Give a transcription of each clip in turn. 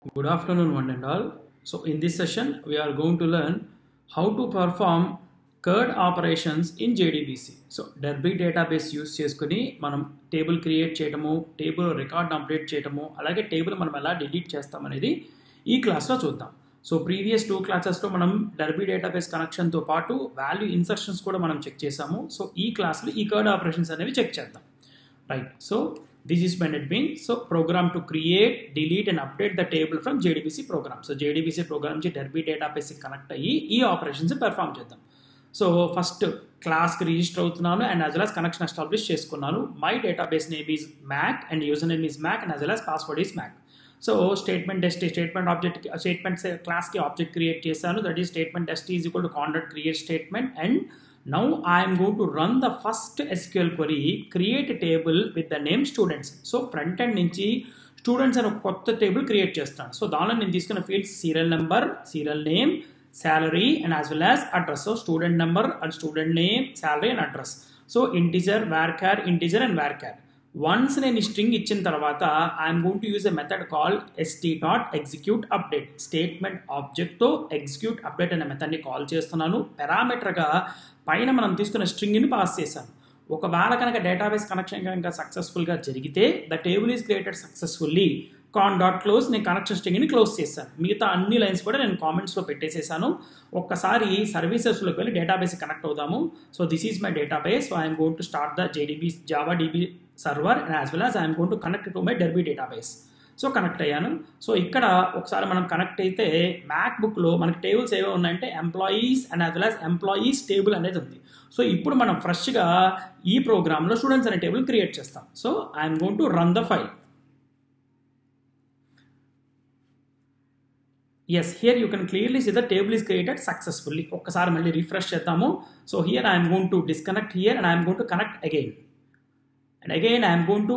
Good afternoon, one and all. So, in this session, we are going to learn how to perform CURD operations in JDBC. So, Derby database use చేసుకుని మనం table create చేయటము, table record update చేయటము, అలాగే table మనం ఎలా delete చేస్తాం అనేది ఈ క్లాస్లో చూద్దాం. సో ప్రీవియస్ 2 క్లాసెస్లో మనం డర్బీ డేటాబేస్ కనెక్షన్తో పాటు వాల్యూ ఇన్సర్షన్స్ కూడా మనం చెక్ చేసాము. సో ఈ క్లాస్లో ఈ కర్డ్ ఆపరేషన్స్ అనేవి చెక్ చేద్దాం. Right, so this is when it means so program to create, delete and update the table from JDBC program. So JDBC program కి Derby database కి కనెక్ట్ అయ్యి ఈ ఆపరేషన్స్ పెర్ఫామ్ చేద్దాం. సో ఫస్ట్ క్లాస్కి register అవుతున్నాను and as well as connection establish చేసుకున్నాను. My database name is mac and user name is mac and as well as password is mac. So statement object statements క్లాస్కి object create చేశాను. That is statement test is equal to conduct create statement and now I am going to run the first SQL query, create a table with the name students. So front end నుంచి students అని ఒక కొత్త table create చేస్తాను. So దానిలో నేను తీసుకున్న fields serial number, serial name, salary and as well as address. So student number and student name, salary and address. So integer, varchar, integer and varchar. Once నేను string ఇచ్చిన తర్వాత I'm going to use a method call st.execute update. Statement ఆబ్జెక్ట్తో execute update అనే మెథడ్ని call చేస్తున్నాను. పారామీటర్గా పైన మనం తీసుకున్న స్ట్రింగ్ని పాస్ చేశాను. ఒకవేళ కనుక డేటాబేస్ కనెక్షన్ కనుక సక్సెస్ఫుల్గా జరిగితే the table is created successfully con.close నేను కనెక్షన్ స్ట్రింగ్ని క్లోజ్ చేశాను. మిగతా అన్ని లైన్స్ కూడా నేను కామెంట్స్లో పెట్టేసేసాను. ఒక్కసారి సర్వీసెస్లోకి వెళ్ళి డేటాబేస్ కనెక్ట్ అవుదాము. So this is my database. So I'm going to start the Java DB server and as well as I'm going to connect to my Derby database. So కనెక్ట్ అయ్యాను. సో ఇక్కడ ఒకసారి మనం కనెక్ట్ అయితే Mac బుక్లో మనకి tables ఏవో ఉన్నాయంటే employees and as well as employees table అనేది ఉంది. సో ఇప్పుడు మనం ఫ్రెష్గా ఈ ప్రోగ్రాంలో స్టూడెంట్స్ అనే టేబుల్ క్రియేట్ చేస్తాం. So I'm going to run the file. Yes, here you can clearly see the table is created successfully. ఒక్కసారి మళ్ళీ రిఫ్రెష్ చేద్దాము. So here I am going to disconnect here and I am going to connect again. And again I am going to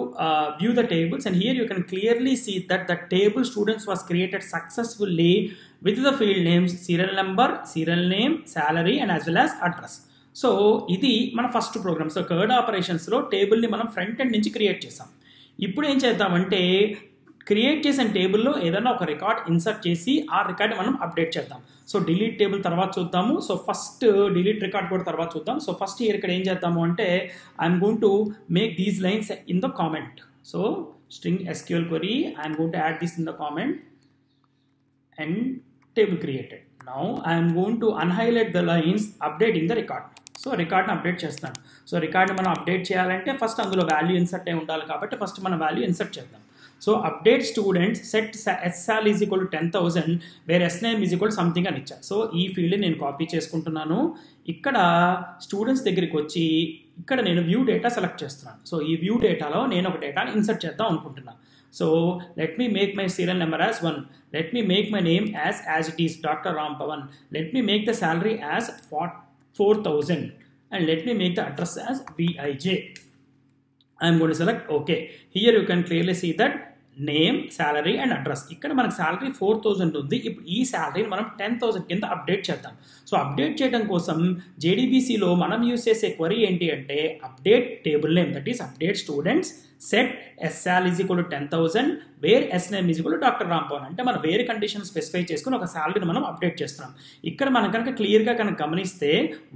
view the tables and here you can clearly see that the table students was created successfully with the field names serial number, serial name, salary and as well as address. So ఇది మన first programme. So curd ఆపరేషన్స్లో టేబుల్ని మనం front end నుంచి create చేసాం. ఇప్పుడు ఏం చేద్దామంటే create చేసిన టేబుల్లో ఏదైనా ఒక రికార్డ్ ఇన్సర్ట్ చేసి ఆ రికార్డ్ మనం అప్డేట్ చేద్దాం. సో డిలీట్ టేబుల్ తర్వాత చూద్దాము. సో ఫస్ట్ డిలీట్ రికార్డ్ కూడా తర్వాత చూద్దాం. సో ఫస్ట్ ఇక్కడ ఏం చేద్దాము అంటే I'm going to make these lines in the comment. So string SQL query I'm going to add this in the comment and table created. Now I'm going to unhighlight the lines updating the record. So రికార్డ్ని update చేస్తాను. So రికార్డ్ని మనం update చేయాలంటే first అందులో value insert అయి ఉండాలి కాబట్టి first మనం వాల్యూ ఇన్సర్ట్ చేద్దాం. So update students set SSAL is equal to 10,000 where SNAME is equal something అని ఇచ్చా. సో ఈ ఫీల్డ్ నేను కాపీ చేసుకుంటున్నాను. ఇక్కడ స్టూడెంట్స్ దగ్గరికి వచ్చి ఇక్కడ నేను వ్యూ డేటా సెలెక్ట్ చేస్తున్నాను. సో ఈ వ్యూ డేటాలో నేను ఒక డేటాని ఇన్సర్ట్ చేద్దాం అనుకుంటున్నాను. So let me make my serial number as 1. Let me make my name as it is doctor Ram Pavan. Let me make the salary as 4,000 and let me make the address as VIJ. I am going to select OK. Here you can clearly see that name, salary and address. ఇక్కడ మనకు salary 4,000 ఉంది. ఇప్పుడు ఈ సాలరీని మనం 10,000 కింద update చేద్దాం. So update చేయడం కోసం JDBCలో మనం యూజ్ చేసే క్వరీ ఏంటి అంటే update table name that is update students set SSAL is equal to 10,000 where SNAME is equal to doctor Ram Pavan. అంటే మనం వేరే కండిషన్ స్పెసిఫై చేసుకుని ఒక సాలరీని మనం అప్డేట్ చేస్తున్నాం. ఇక్కడ మనం కనుక క్లియర్గా కనుక గమనిస్తే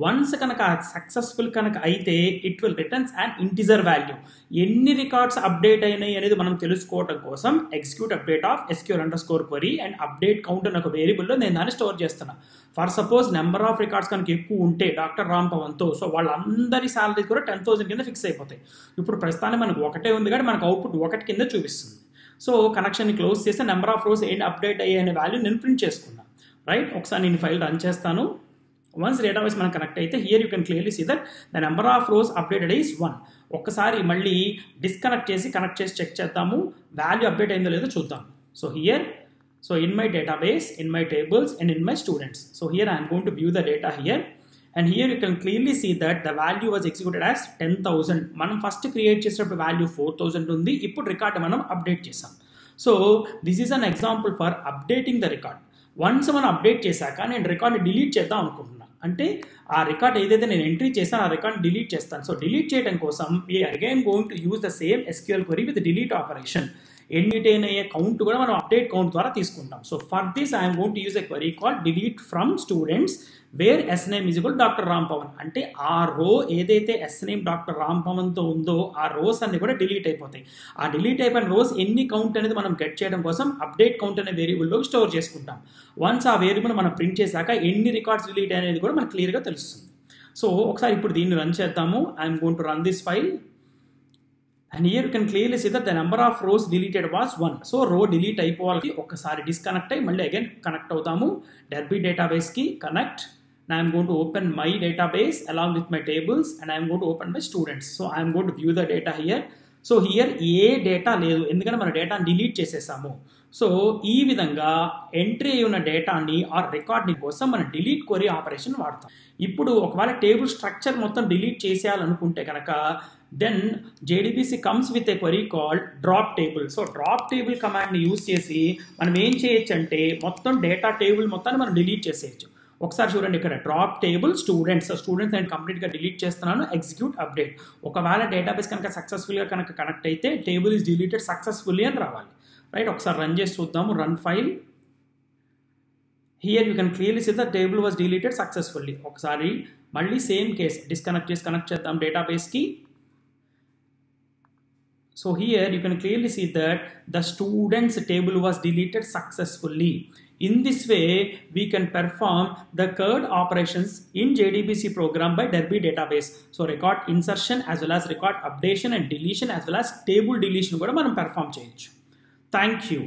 వన్స్ కనుక సక్సెస్ఫుల్ కనుక అయితే it will returns and integer value. ఎన్ని రికార్డ్స్ అప్డేట్ అయినాయి అనేది మనం తెలుసుకోవడం కోసం execute update of SQL_ query and update count అనే ఒక వేరియబుల్లో నేను దాన్ని స్టోర్ చేస్తున్నాను. For suppose number of records కనుక ఎక్కువ ఉంటే డాక్టర్ రామ్ పవన్తో సో వాళ్ళందరి సాలరీ కూడా 10,000 కింద ఫిక్స్ అయిపోతాయి. ఇప్పుడు ప్రస్తుతానికి మనకు ఒకటే ఉంది కాబట్టి మనకు అవుట్పుట్ 1 కింద చూపిస్తుంది. సో కనెక్షన్ని క్లోజ్ చేస్తే నెంబర్ ఆఫ్ రోస్ ఏంటి అప్డేట్ అయ్యే అనే వాల్యూ నేను ప్రింట్ చేసుకున్నాను. రైట్, ఒకసారి నేను ఫైల్ రన్ చేస్తాను. వన్స్ డేటాబేస్ మనం కనెక్ట్ అయితే here you can clearly see that the number of rows updated is 1. ఒక్కసారి మళ్ళీ డిస్కనెక్ట్ చేసి కనెక్ట్ చేసి చెక్ చేద్దాము వాల్యూ అప్డేట్ అయిందో లేదో చూద్దాం. So here so in my database, in my tables and in my students. So here I am going to view the data here and here you can clearly see that the value was executed as 10,000. మనం first create చేసినప్పుడు value 4,000 ఉంది. ఇప్పుడు record మనం update చేసాం. So this is an example for updating the record. Once మనం update చేశాక నేను రికార్డ్ని delete చేద్దాం అనుకుంటున్నాను. అంటే ఆ రికార్డ్ ఏదైతే నేను ఎంట్రీ చేస్తాను ఆ రికార్డ్ డిలీట్ చేస్తాను. సో డిలీట్ చేయడం కోసం we are again going to use the same SQL query with the delete operation. ఎన్ని రిటైన్ అయ్యే కౌంట్ కూడా మనం అప్డేట్ కౌంట్ ద్వారా తీసుకుంటాం. So for this I'm going to use a query call delete from students where S name is equal doctor Ram Pavan. అంటే ఆ row ఏదైతే S name doctor Ram పవన్తో ఉందో ఆ రోస్ అన్ని కూడా డిలీట్ అయిపోతాయి. ఆ డిలీట్ అయిపోయిన రోస్ ఎన్ని కౌంట్ అనేది మనం గెట్ చేయడం కోసం అప్డేట్ కౌంట్ అనే వేరియబుల్లో స్టోర్ చేసుకుంటాం. వన్స్ ఆ వేరియబుల్ మనం ప్రింట్ చేశాక ఎన్ని రికార్డ్స్ డిలీట్ అనేది కూడా మనకు క్లియర్గా తెలుస్తుంది. సో ఒకసారి ఇప్పుడు దీన్ని రన్ చేద్దాము. I'm going to run this file. And here you can clearly see that the number of rows deleted was 1. So row delete అయిపోవాలి. ఒకసారి డిస్కనెక్ట్ అయ్యి మళ్ళీ అగైన్ కనెక్ట్ అవుతాము. Derby database కి connect. Now I am going to open my database along with my tables and I am going to open my students. So I am going to view the data here. So here A data లేదు, ఎందుకంటే మన డేటాని delete చేసేసాము. So ఈ విధంగా entry అయి ఉన్న డేటాని ఆర్ రికార్డ్ని కోసం మనం డిలీట్ క్వరీ ఆపరేషన్ వాడతాం. ఇప్పుడు ఒకవేళ టేబుల్ స్ట్రక్చర్ మొత్తం డిలీట్ చేసేయాలనుకుంటే కనుక then JDBC comes with a query called drop table. So drop table కమాండ్ని యూజ్ చేసి మనం ఏం చేయొచ్చు అంటే మొత్తం డేటా టేబుల్ మొత్తాన్ని మనం డిలీట్ చేసేయచ్చు. ఒకసారి చూడండి, ఇక్కడ డ్రాప్ టేబుల్ స్టూడెంట్స్ నేను కంప్లీట్గా డిలీట్ చేస్తున్నాను. Execute update. ఒకవేళ డేటాబేస్ కనుక సక్సెస్ఫుల్గా కనుక కనెక్ట్ అయితే టేబుల్ ఈజ్ డిలీటెడ్ సక్సెస్ఫుల్లీ అని రావాలి. రైట్, ఒకసారి రన్ చేసి చూద్దాము. Run file. Here you can clearly see the table was deleted successfully. ఒకసారి మళ్ళీ సేమ్ కేస్ డిస్కనెక్ట్ చేసి కనెక్ట్ చేద్దాం డేటాబేస్కి. So here you can clearly see that the students table was deleted successfully. In this way, we can perform the CURD operations in JDBC program by Derby database. So record insertion as well as record updation and deletion as well as table deletion kuda manam perform cheyochu. Thank you.